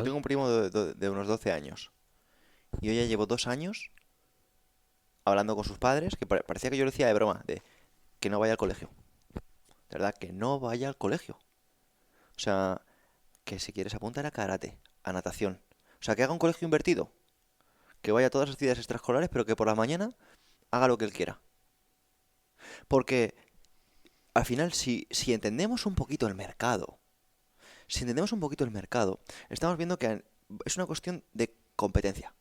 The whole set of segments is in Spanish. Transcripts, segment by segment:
tengo un primo de unos 12 años. Y yo ya llevo 2 años hablando con sus padres, que parecía que yo lo decía de broma, de que no vaya al colegio. De verdad, que no vaya al colegio. O sea, que si quieres apuntar a karate, a natación. O sea, que haga un colegio invertido. Que vaya a todas las actividades extraescolares, pero que por la mañana haga lo que él quiera. Porque al final, si entendemos un poquito el mercado, si entendemos un poquito el mercado, estamos viendo que es una cuestión de competencia.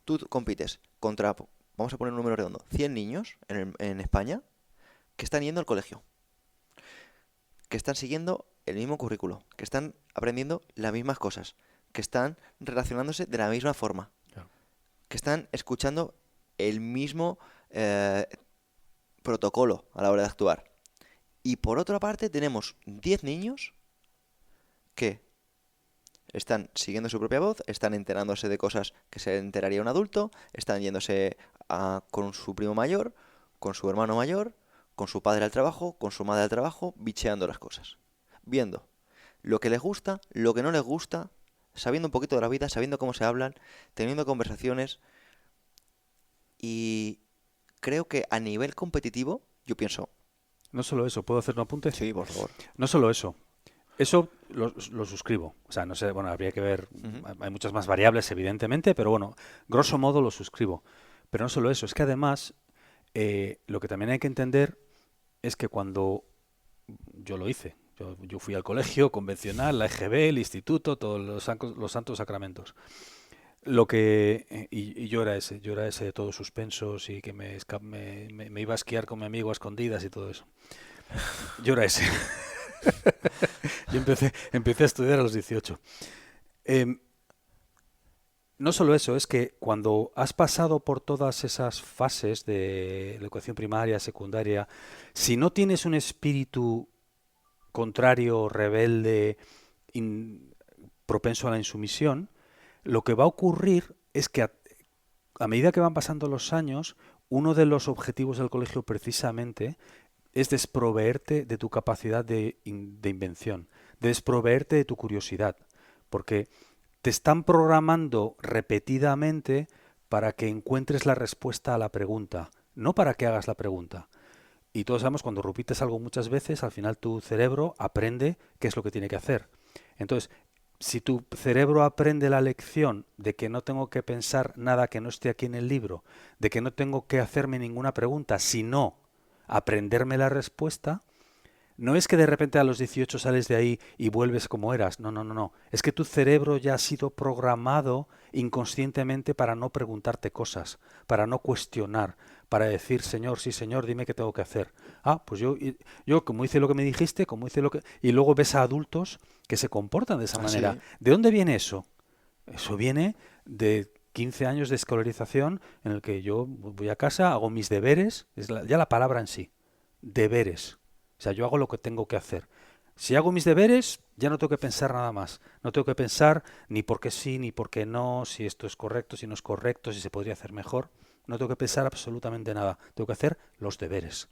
Tú compites contra, vamos a poner un número redondo, 100 niños en España que están yendo al colegio, que están siguiendo el mismo currículo, que están aprendiendo las mismas cosas, que están relacionándose de la misma forma, Claro. que están escuchando el mismo eh, protocolo a la hora de actuar. Y por otra parte tenemos 10 niños que están siguiendo su propia voz, están enterándose de cosas que se enteraría un adulto, están yéndose con su primo mayor, con su hermano mayor, con su padre al trabajo, con su madre al trabajo, bicheando las cosas. Viendo lo que les gusta, lo que no les gusta, sabiendo un poquito de la vida, sabiendo cómo se hablan, teniendo conversaciones y creo que a nivel competitivo, yo pienso, No solo eso, ¿puedo hacer un apunte? sí, por favor. No solo eso. Eso lo suscribo. O sea, no sé, bueno, habría que ver, Ujú. hay muchas más variables, evidentemente, pero bueno, grosso modo lo suscribo. Pero no solo eso, es que además lo que también hay que entender es que cuando yo lo hice, yo fui al colegio convencional, la EGB, el instituto, todos los santos sacramentos. Y yo era ese de todos suspensos y que me iba a esquiar con mi amigo a escondidas y todo eso. Yo era ese. Yo empecé a estudiar a los 18. Em, no solo eso, es que cuando has pasado por todas esas fases de la educación primaria, secundaria, si no tienes un espíritu contrario, rebelde, in- propenso a la insumisión, lo que va a ocurrir es que a medida que van pasando los años, uno de los objetivos del colegio precisamente es desproveerte de tu capacidad de invención, de desproveerte de tu curiosidad, porque te están programando repetidamente para que encuentres la respuesta a la pregunta, no para que hagas la pregunta. Y todos sabemos cuando repites algo muchas veces, al final tu cerebro aprende qué es lo que tiene que hacer. Entonces, si tu cerebro aprende la lección de que no tengo que pensar nada que no esté aquí en el libro, de que no tengo que hacerme ninguna pregunta, sino aprenderme la respuesta, no es que de repente a los 18 sales de ahí y vuelves como eras. No, no, no, no. Es que tu cerebro ya ha sido programado inconscientemente para no preguntarte cosas, para no cuestionar, para decir, Señor, sí, Señor, dime qué tengo que hacer. Ah, pues yo como hice lo que me dijiste, como hice lo que... Y luego ves a adultos que se comportan de esa manera. Así, ¿De dónde viene eso? Eso viene de 15 años de escolarización en el que yo voy a casa, hago mis deberes, ya la palabra en sí, deberes. O sea, yo hago lo que tengo que hacer. Si hago mis deberes, ya no tengo que pensar nada más. No tengo que pensar ni por qué sí, ni por qué no, si esto es correcto, si no es correcto, si se podría hacer mejor. No tengo que pensar absolutamente nada. Tengo que hacer los deberes.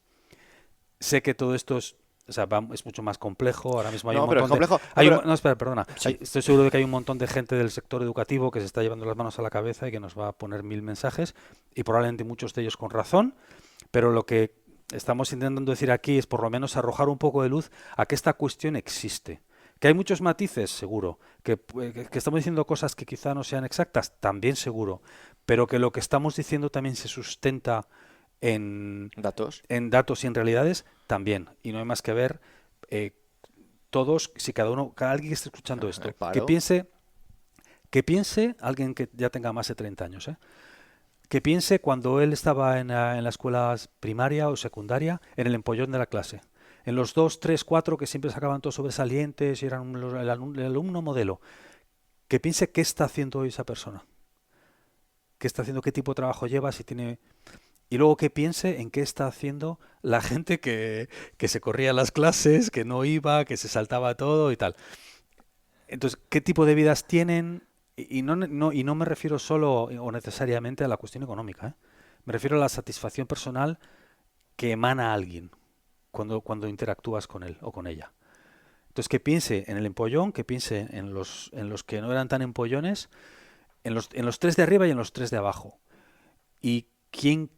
Sé que todo esto es, o sea, es mucho más complejo. Ahora mismo hay un no, pero es montón de... complejo. No, pero No, espera, perdona. sí. Estoy seguro de que hay un montón de gente del sector educativo que se está llevando las manos a la cabeza y que nos va a poner mil mensajes y probablemente muchos de ellos con razón, pero lo que estamos intentando decir aquí es por lo menos arrojar un poco de luz a que esta cuestión existe. Que hay muchos matices, seguro. Que estamos diciendo cosas que quizá no sean exactas, también seguro. Pero que lo que estamos diciendo también se sustenta en, Datos. en datos y en realidades, también. Y no hay más que ver eh, todos, si cada uno, cada alguien que esté escuchando El esto, paro. que piense, alguien que ya tenga más de 30 años, que piense cuando él estaba en la escuela primaria o secundaria, en el empollón de la clase. En los 2, 3, 4 que siempre sacaban todos sobresalientes y eran el alumno modelo. Que piense qué está haciendo hoy esa persona. Qué está haciendo, qué tipo de trabajo lleva, si tiene... Y luego que piense en qué está haciendo la gente que se corría las clases, que no iba, que se saltaba todo y tal. Entonces, ¿qué tipo de vidas tienen? Y no me refiero solo o necesariamente a la cuestión económica, ¿eh? Me refiero a la satisfacción personal que emana a alguien cuando interactúas con él o con ella. Entonces, que piense en el empollón, que piense en los que no eran tan empollones, en los tres de arriba y en los tres de abajo. Y quién,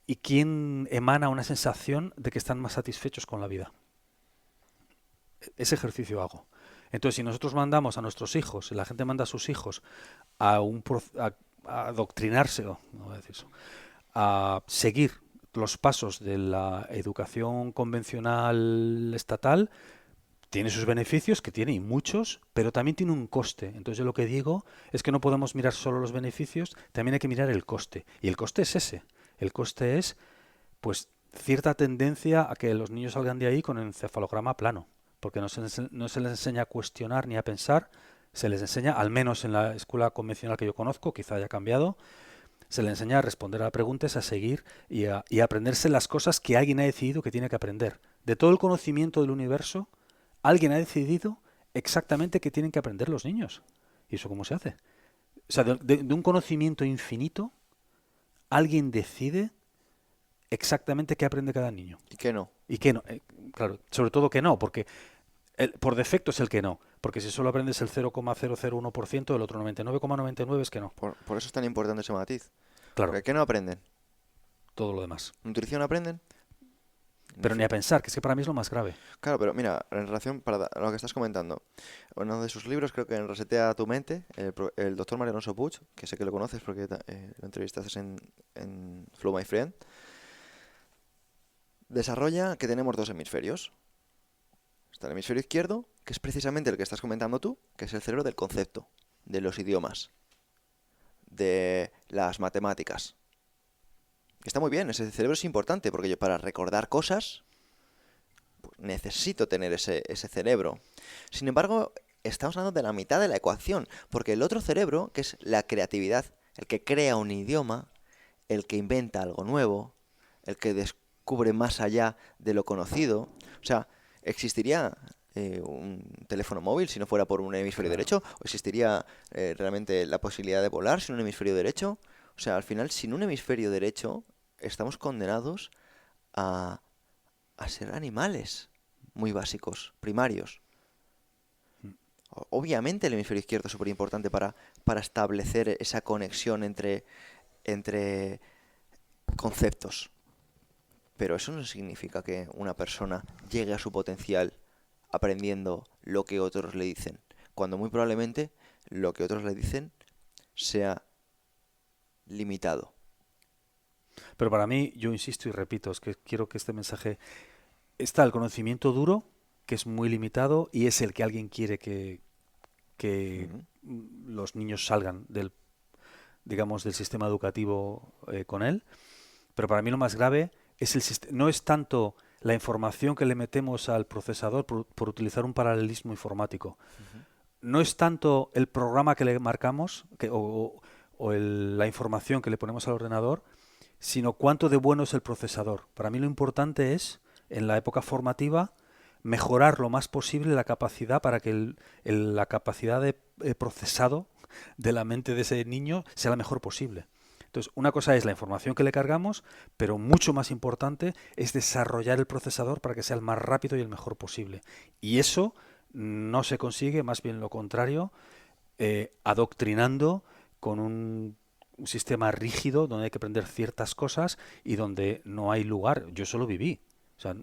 y quién emana una sensación de que están más satisfechos con la vida. Ese ejercicio hago. Entonces, si nosotros mandamos a nuestros hijos, si la gente manda a sus hijos a, a adoctrinarse, no voy a decir eso, a seguir los pasos de la educación convencional estatal, tiene sus beneficios, que tiene y muchos, pero también tiene un coste. Entonces yo lo que digo es que no podemos mirar solo los beneficios, también hay que mirar el coste. Y el coste es ese. El coste es, pues, cierta tendencia a que los niños salgan de ahí con el encefalograma plano, porque no se les enseña a cuestionar ni a pensar, se les enseña, al menos en la escuela convencional que yo conozco, quizá haya cambiado, se les enseña a responder a preguntas, a seguir y a aprenderse las cosas que alguien ha decidido que tiene que aprender. De todo el conocimiento del universo, alguien ha decidido exactamente qué tienen que aprender los niños. ¿Y eso cómo se hace? O sea, de un conocimiento infinito, alguien decide exactamente qué aprende cada niño. ¿Y qué no? Y qué no. Claro, sobre todo que no, porque por defecto es el que no. Porque si solo aprendes el 0,001%, el otro 99,99 es que no. Por eso es tan importante ese matiz. Claro, Porque ¿qué no aprenden? todo lo demás. ¿Nutrición aprenden? Pero ni a pensar, que es que para mí es lo más grave. Claro, pero mira, en relación a lo que estás comentando, uno de sus libros, creo que en Resetea tu mente, el doctor Mario Alonso Puig, que sé que lo conoces porque lo entrevistaste en Flow My Friend, desarrolla que tenemos dos hemisferios. Está el hemisferio izquierdo, que es precisamente el que estás comentando tú, que es el cerebro del concepto, de los idiomas, de las matemáticas. Está muy bien, ese cerebro es importante porque yo para recordar cosas pues, necesito tener ese cerebro. Sin embargo, estamos hablando de la mitad de la ecuación, porque el otro cerebro, que es la creatividad, el que crea un idioma, el que inventa algo nuevo, el que descubre más allá de lo conocido, o sea, existiría un teléfono móvil si no fuera por un hemisferio Claro. derecho, o existiría realmente la posibilidad de volar sin un hemisferio derecho. O sea, al final, sin un hemisferio derecho, estamos condenados a, a ser animales muy básicos, primarios. Obviamente el hemisferio izquierdo es súper importante para establecer esa conexión entre conceptos. Pero eso no significa que una persona llegue a su potencial aprendiendo lo que otros le dicen, cuando muy probablemente lo que otros le dicen sea limitado. Pero para mí, yo insisto y repito, es que quiero que este mensaje... Está el conocimiento duro, que es muy limitado y es el que alguien quiere que Ujú. los niños salgan del, digamos, del sistema educativo con él. Pero para mí lo más grave es no es tanto la información que le metemos al procesador por utilizar un paralelismo informático. Ujú. No es tanto el programa que le marcamos o la información que le ponemos al ordenador, sino cuánto de bueno es el procesador. Para mí lo importante es, en la época formativa, mejorar lo más posible la capacidad para que la capacidad de procesado de la mente de ese niño sea la mejor posible. Entonces, una cosa es la información que le cargamos, pero mucho más importante es desarrollar el procesador para que sea el más rápido y el mejor posible. Y eso no se consigue, más bien lo contrario, adoctrinando con un sistema rígido donde hay que aprender ciertas cosas y donde no hay lugar. Yo eso lo viví. O sea,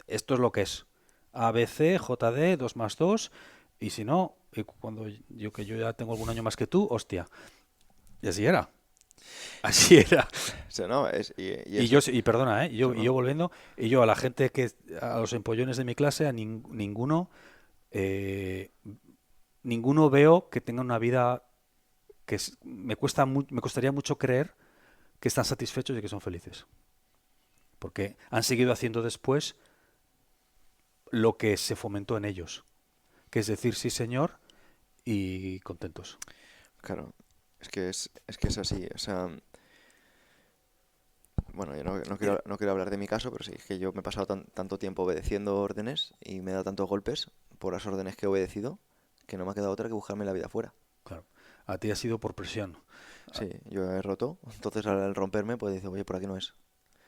esto es lo que es. A, B, C, J, D, 2 más 2. Y si no, cuando que yo ya tengo algún año más que tú, hostia. Y así era. Así era. O sea, no, y Y eso, yo, y perdona, eso y yo no. volviendo, y yo a la gente a los empollones de mi clase, a ninguno, eh, ninguno veo que tenga una vida me costaría mucho creer que están satisfechos y que son felices. Porque han seguido haciendo después lo que se fomentó en ellos, que es decir sí señor y contentos. Claro, es que es así. O sea, bueno, yo no quiero hablar de mi caso, pero sí, es que yo me he pasado tanto tiempo obedeciendo órdenes y me he dado tantos golpes por las órdenes que he obedecido que no me ha quedado otra que buscarme la vida fuera. Claro. A ti ha sido por presión. Ah, Sí, yo he roto, entonces al romperme pues dice, oye, por aquí no es.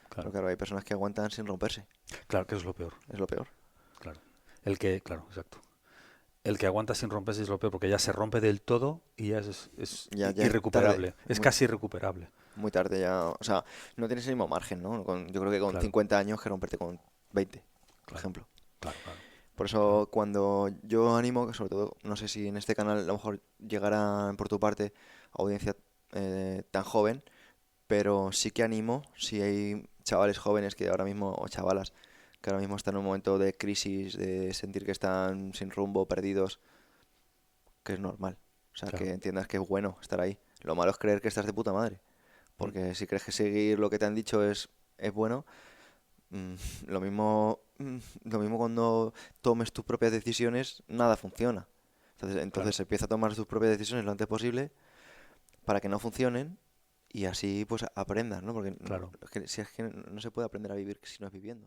Pero claro, claro, hay personas que aguantan sin romperse, claro que es lo peor. es lo peor. Claro. Claro, exacto. El que aguanta sin romperse es lo peor, porque ya se rompe del todo y ya es Ya es tarde, irrecuperable. Es casi irrecuperable. muy tarde ya. O sea, no tienes el mismo margen, ¿no? Yo creo que con Claro, 50 años que romperte con 20, por claro, ejemplo. claro, claro, Por claro. eso cuando yo animo, sobre todo, no sé si en este canal a lo mejor llegará por tu parte audiencia tan joven, pero sí que animo, si hay chavales jóvenes que ahora mismo, o chavalas, que ahora mismo están en un momento de crisis, de sentir que están sin rumbo, perdidos, que es normal. O sea, que Claro. entiendas que es bueno estar ahí. Lo malo es creer que estás de puta madre. Mm. Porque si crees que seguir lo que te han dicho es bueno, mm, lo mismo cuando tomes tus propias decisiones, nada funciona. Entonces Claro, empieza a tomar tus propias decisiones lo antes posible para que no funcionen y así pues aprendas, ¿no? Porque claro. si es que no se puede aprender a vivir si no es viviendo.